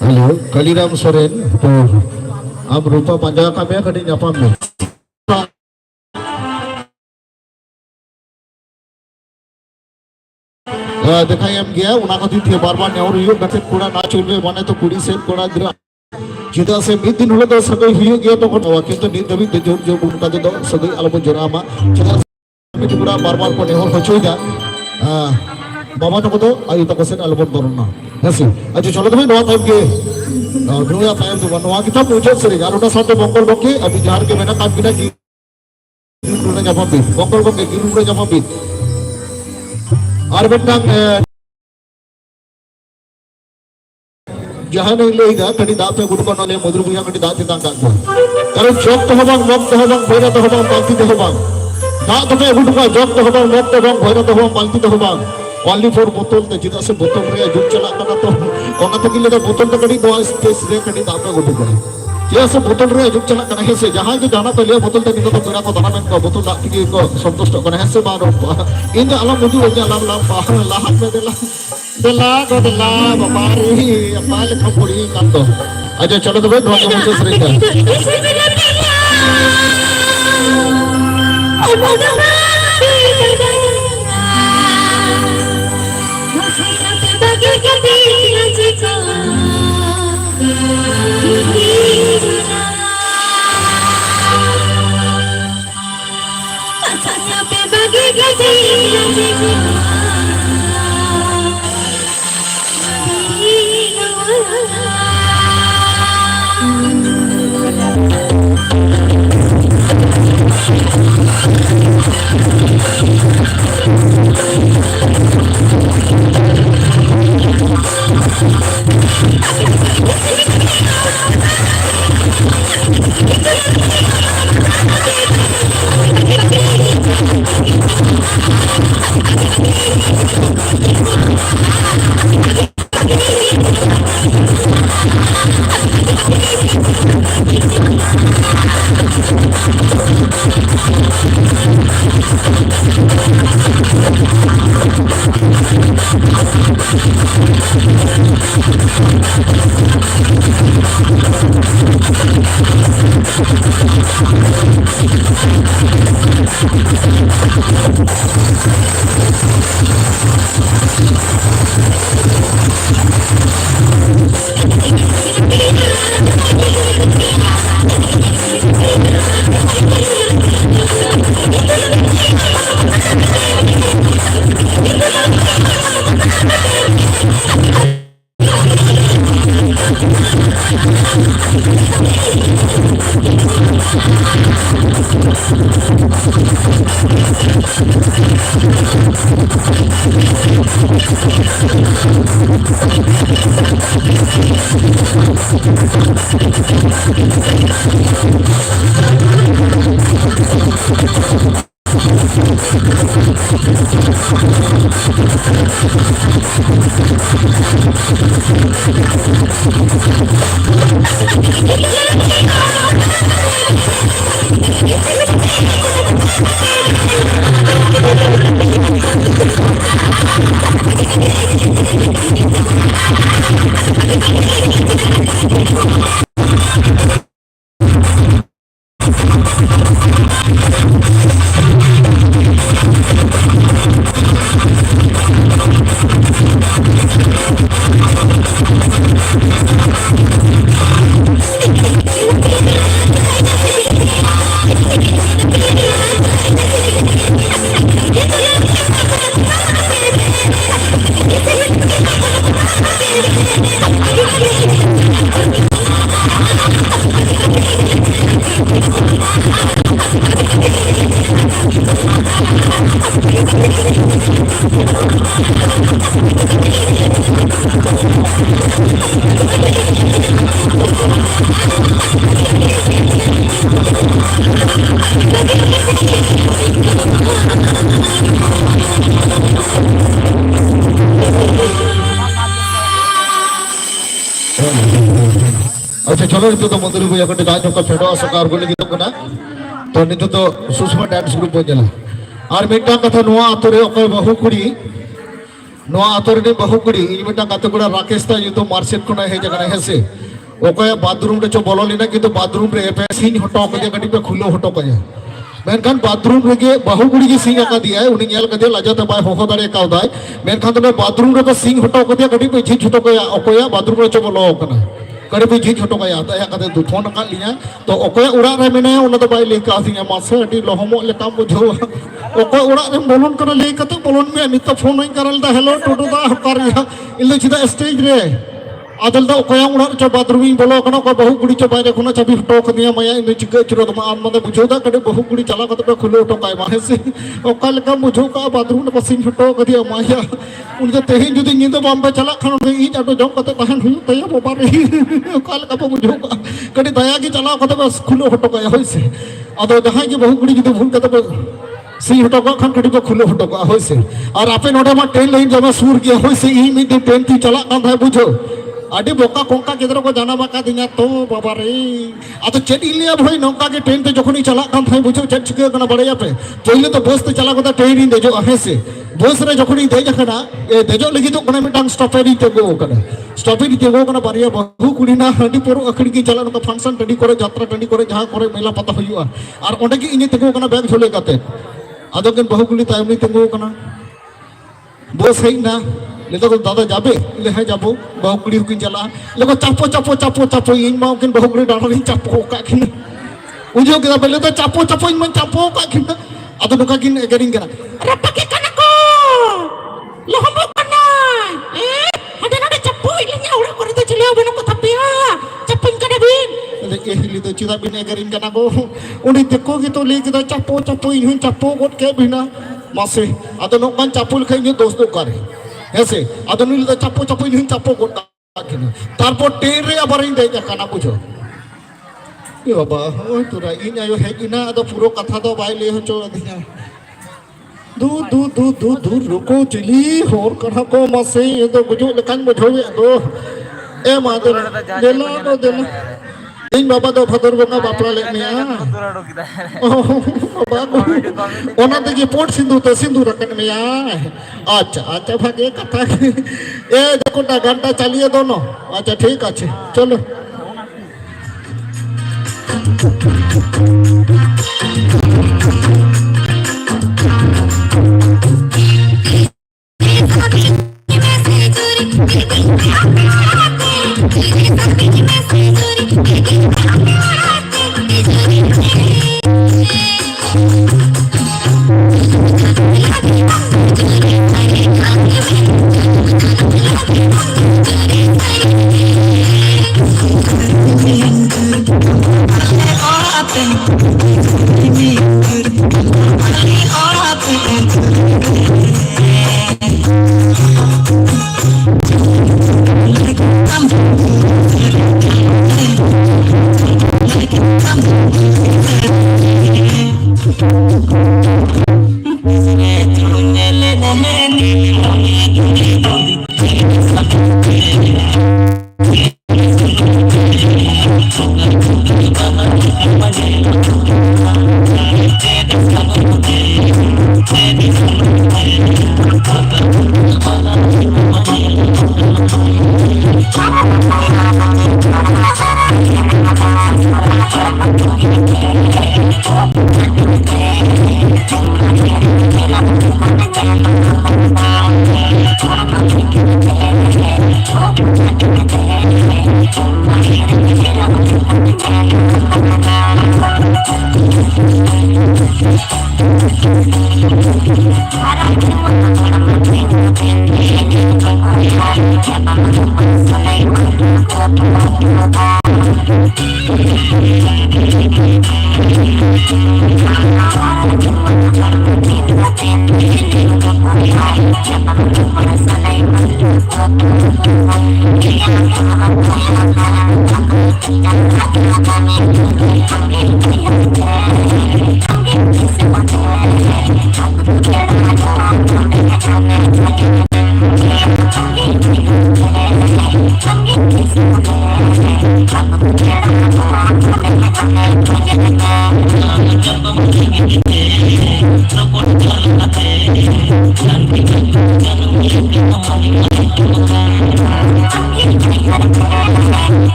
Halo, Kaliram Soren, am rupa panjang kami kadi nyapa mi. देखा हम गया उना कथी थी बार-बार ने और यो गथे पूरा ना चुलबे बने तो कुड़ी से कोड़ा दिरा जिदा से मिद दिन हलो तो सगई हुई गया तो कोवा किंतु नि दबी जो जो उनका दो सगई अलबो जोरामा जिदा से पूरा बार-बार को नेहर होचोइदा बाबा तो को आयु तक से अलबो दरना हसी अच्छा चलो तुम्हें नवा टाइम के दुनिया टाइम तो नवा की तब मुझे सरी गालोटा साथे बंगल बके अभी जार के मेना काम बिना की दुनिया जमा भी बंगल बके की दुनिया जमा भी और बेटang जहाँ नहीं ले इधर कड़ी दांत पे गुड़को न ले मधुर बुझा कड़ी दांत इतना काटो कारण जॉब तो हमार मॉब तो हमार भैया तो हमार पालती तो हमार दांत पे गुड़को जॉब तो हमार मॉब तो हमार भैया तो हमार पालती तो हमार only for बोतल ते जिदा से बोतल रे जुट चला करना तो कोना तो किले तो बोतल तो कड़ी दो स्पेस रे कड़ी दांत पे गुड़को ये सब बोतल रे जुट चला करना है से जहाँ जो जाना तो लिया बोतल तो निको तो पूरा को दाना में को बोतल दांत की को संतुष्ट करना है से बार इन आलम मुझे वजह आलम लाम बाहर लाहक में देला को देला बाबारी अपाल खपुड़ी कांदो अच्छा चलो तो भाई ध्वज मुझे श्रीका अच्छा चलो नित तो मंदिर को कटे दान का फेडो सरकार को लगी तो कना तो नित तो सुषमा डांस ग्रुप बजला और मिटा कथा नुआ आतरे ओके बहु कुड़ी नुआ आतरे बहु कुड़ी इन मिटा कथा कुड़ा राकेश ता युतो मार्केट को हे जगह है से ओके बाथरूम रे चो बोलो लेना कि तो बाथरूम रे पे सीन हटो के गटी पे खुलो हटो के मेनखान बाथरूम रे बहु कुड़ी की सीन का दिया है उन्हें नेल कदे लाजत बाय हो दारे का दाय मेनखान तो बाथरूम रे सीन हटो के गटी पे झी हटो के ओकोया बाथरूम रे चो बोलो कना करे पे झी छोटो गया दया कते दु फोन का लिया तो ओकोय उड़ा रे मेने उन तो बाय लेका सिंह मासे अडी लहमो लेका बुझो ओकोय उड़ा रे बोलन कर ले कते बोलन में नित फोन नहीं करल दा हेलो टोटो दा कर इल्ले चिदा स्टेज रे आदल दा ओकोय उड़ा चो बाथरूम बोलो कनो को बहु गुड़ी चो बाय खुना चाबी हटो क दिया मया इन चिके चिरो तो आन मते बुझो दा कटे बहु गुड़ी चला कते पे खुलो तो काय माहे से ओका लेका बुझो का बाथरूम पे सिंह हटो क दिया माया उनके तेही जुदी नींद बॉम्बे चला खन रे ई जाटो जम कते तहन हुई तया बाबा रे काल का बुझो का कटी दया की चला कते बस खुलो हटो का होइसे अदो जहां की बहु गुड़ी जुदी भूल कते सी हटो का खन कटी पे खुलो हटो का होइसे और आपे नोडे मा ट्रेन लाइन जमा सूर किया होइसे ई मी दिन ट्रेन थी चला कान था बुझो आडी बोका कोंका गिदरो को जाना बाका दिना तो बाबा रे आतो चेट इलिया भाई नौका के ट्रेन ते जखनी चला कान था बुझो चेट चिके कना बड़े पे पहिले तो बस ते चला को ट्रेन इन देजो आहे से बस रे जखनी देज कना ए देजो लगी तो कोने मिटांग स्टॉपेरी ते गो कना स्टॉपेरी ते गो कना बारिया बहु कुड़ी ना हडी पुरो अखड़ी की चला नका फंक्शन टडी करे यात्रा टडी करे जहां करे मेला पता हुआ और ओंडे की इने ते गो कना बैग झोले काते आदो के बहु कुड़ी तायमनी ते गो कना बस है ना लेतो दादा जाबे ले है जाबो बहु कुड़ी की चला लेको चापो चापो चापो चापो इन माउ किन बहु कुड़ी डालो इन चापो का किन उजो के पहले तो चापो चापो इन मन चापो का किन आदो नका किन एगरिंग कना अरे पके कना को लहमो कना ए हदे नडे चापो इलिnya उड़ा करे तो चले बनो को थपिया चापिन कना बिन लेके हिली तो चिदा बिन एगरिंग कना को उनी देखो कि तो लेके तो चापो चापो इन चापो गोट के बिना मासे आदो नोकन चापो लखे इन दोस्तों करे ऐसे अदनुल तो चापो चापो इन चापो गोटा किना तारपो ट्रेन रे आबार इन देजा काना बुझो ए बाबा ओय तोरा इन आयो है इना अदो पुरो कथा तो बाय ले हचो दिया दू दू दू दू दू रुको चली होर कथा को मसे ये तो बुझो लकान बुझो ये तो ए मादो देला तो देला इन बाबा तो भदर बंगा बापला ले निया बाबा ओना ते पोट सिंधु तो सिंधु रकन में अच्छा अच्छा भागे कथा ए देखो ना घंटा चलिए दोनों अच्छा ठीक अच्छे चलो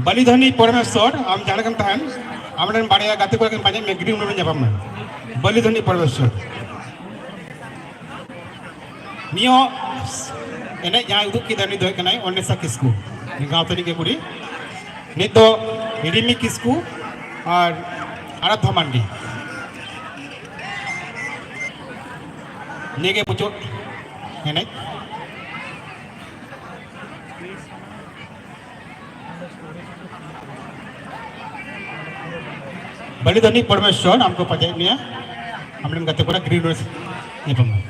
बलिधनी परमेश्वर आम जानकन तहन आमने बाड़े गाते को बाजे में ग्रीन में जब हम बलिधनी परमेश्वर नियो एने जहाँ उदुक की दनी दो कनाई ओनेसा किसकू गाँव तरी के बुरी नहीं तो रिमी किसकू और आराध्या मांडी नेगे पुचो एने बलिधनी परमेश्वर हमको पता नहीं है हमने गाते पूरा ग्रीन रोज ये पम्मा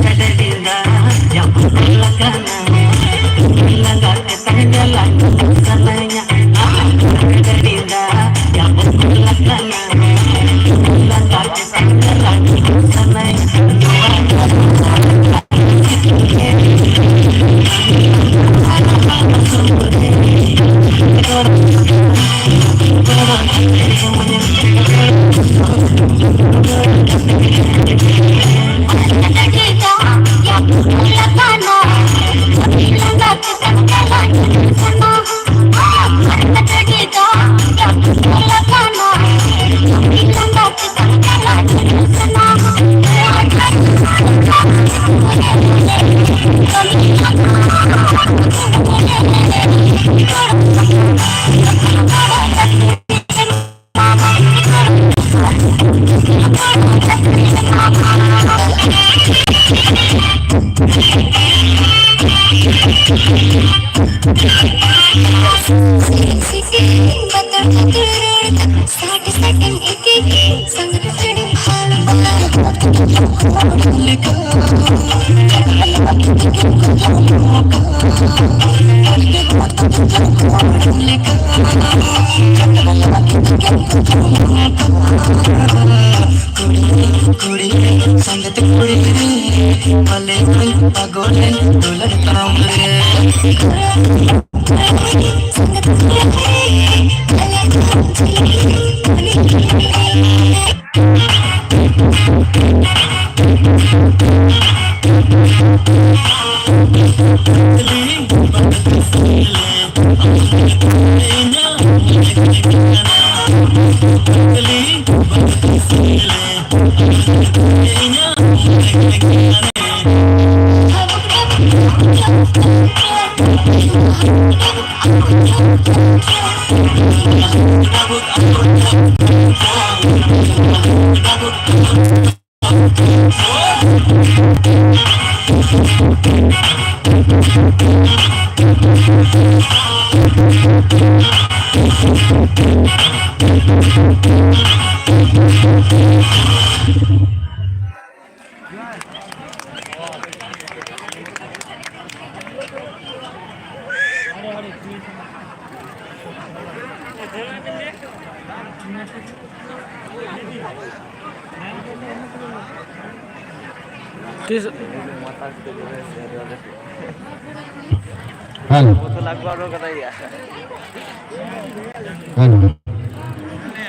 Kada dinda,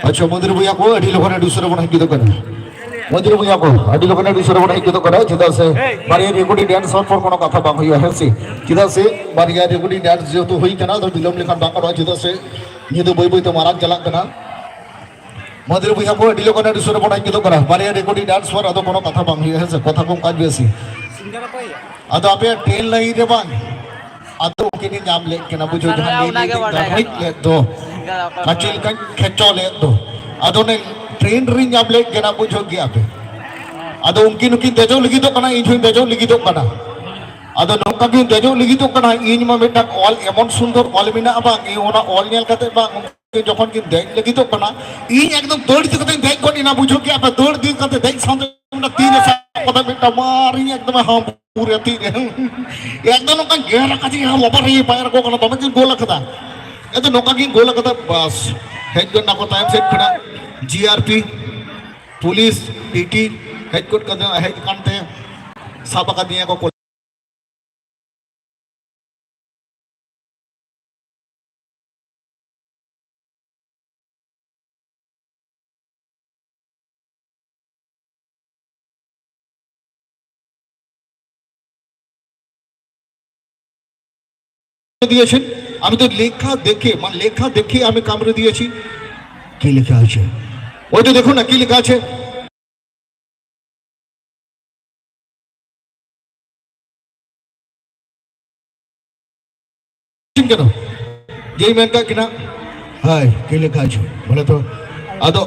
अच्छा मंदिर भैया को अड़ी लोगों दूसरे बना की तो करना मंदिर भैया को अड़ी लोगों दूसरे बना की तो करना चिदा से बारिया रेकॉर्डिंग डांस और पर कोनो कथा बांग हुआ है से चिदा से बारिया रेकॉर्डिंग डांस जो तो हुई करना तो बिलोम लेखन बांग करो चिदा से ये तो बोई बोई तो माराक चला करना मंदिर भैया को अड़ी लोगों दूसरे बना की तो करना बारिया रेकॉर्डिंग डांस पर अदो कोनो कथा बांग हुआ है से कथा को काज बेसी अदो आपे टेल नहीं रे बांग अदो किनी नाम ले के ना बुझो जहां ले तो कचिल का खेचो ले तो अदो ने ट्रेन रिंग आप ले के ना बुझो गया पे अदो उनकी नुकी देजो लगी तो कना इजो देजो लगी तो कना अदो नोका की देजो लगी तो कना इन मा बेटा ऑल एमन सुंदर ऑल मिना बा ई ओना ऑल नेल कते बा जखन की देख लगी तो कना इन एकदम दौड़ दी कते देख कोनी ना बुझो गया पे दौड़ दी कते देख सामने ना तीन सा पता बेटा मारी एकदम हां पूरे तीन एकदम का गेर का जी हां लबर ये पैर को कना तमे की गोल कदा ए तो नोका की गोल कदा बस हेड को ना को टाइम सेट खड़ा जीआरपी पुलिस टीटी हेड कोट कदा हेड कांते साबा का दिया को দিয়েছেন আমি তো লেখা দেখে মানে লেখা দেখে আমি কামড়ে দিয়েছি কি লেখা আছে ওই তো দেখুন না কি লেখা আছে কেন যেই মেনটা কিনা হাই কি লেখা আছে বলে তো আদো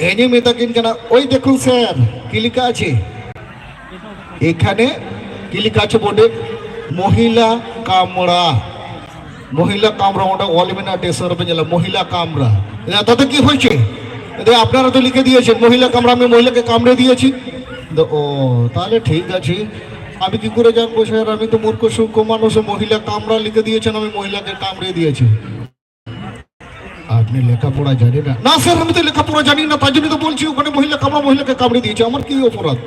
এনে মেতা কিন কেনা ওই দেখুন স্যার কি লেখা আছে এখানে কি লেখা আছে বোর্ডে মহিলা কামড়া মহিলা কামরা ওটা অলিমিনা টেসর पे चला মহিলা কামরা তাতে কি হয়েছে এতে আপনারা তো লিখে দিয়েছেন মহিলা কামরা আমি মহিলাকে কামড়ে দিয়েছি ও তাহলে ঠিক আছে আমি কি করে জানবো স্যার? আমি তো মূর্খ সূক্ষ্ম মানুষ, মহিলা কামরা লিখে দিয়েছেন, আমি মহিলাকে কামড়ে দিয়েছি। আপনি লেখাপড়া জানেন না? না স্যার, আমি তো লেখাপড়া জানি না, তাই জন্য তো বলছি ওখানে মহিলা কামরা, মহিলাকে কামড়ে দিয়েছে, আমার কি অপরাধ?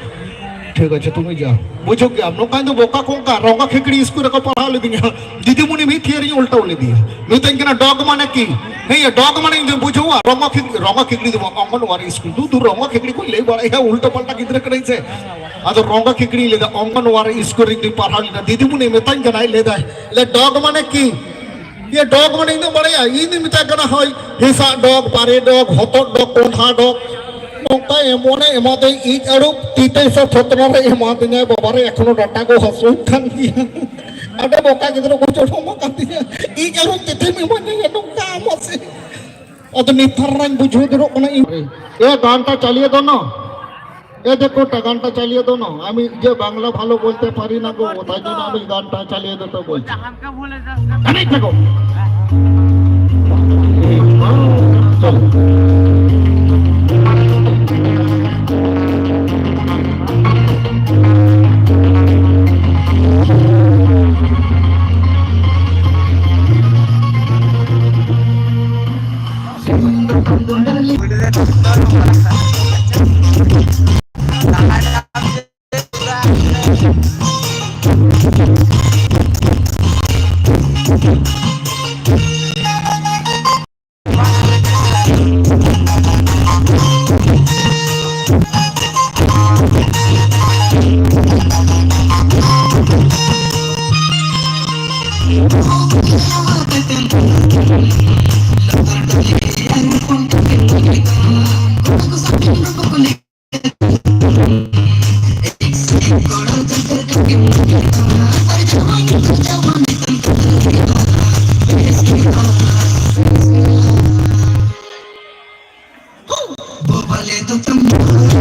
ঠিক আছে তুমি যাও। বুঝो क्या हम लोग का तो बोका कौन का रंगा खिकड़ी स्कूल का पढ़ा ले दिया दीदीमुनि भी थियरी उल्टा ले दिया मैं तो इनके ना डॉग माने की नहीं ये डॉग माने जो बुझो रंगा खिकड़ी दो अंगनवाड़ी स्कूल तू रंगा खिकड़ी कोई ले बड़ा है उल्टा पलटा किधर करे से आ तो रंगा खिकड़ी ले दा अंगनवाड़ी स्कूल री पढ़ा ले दीदीमुनि में तंग ना ले दा ले डॉग माने की ये डॉग माने इन बड़े इन मिता कना होय हिसा डॉग पारे डॉग हतक डॉग कोठा डॉग नौका एमोने एमादे इज अरुप तीते सब थतरा रे एमादे बाबारे एखनो डाटा को हसु खान दिया अरे बोका गिदरो को छोटो मका दिया इज अरुप तीते में बने नौका मसे अद निथरन बुझो दरो कोना ए गानটা চালিয়ে দাও না এ দেখো গানটা চালিয়ে দাও না আমি যে বাংলা ভালো বলতে পারি না গো তাই জন্য আমি গানটা চালিয়ে দিতে বলছি হালকা বলে যাস আমি দেখো চলো Bobale do tambor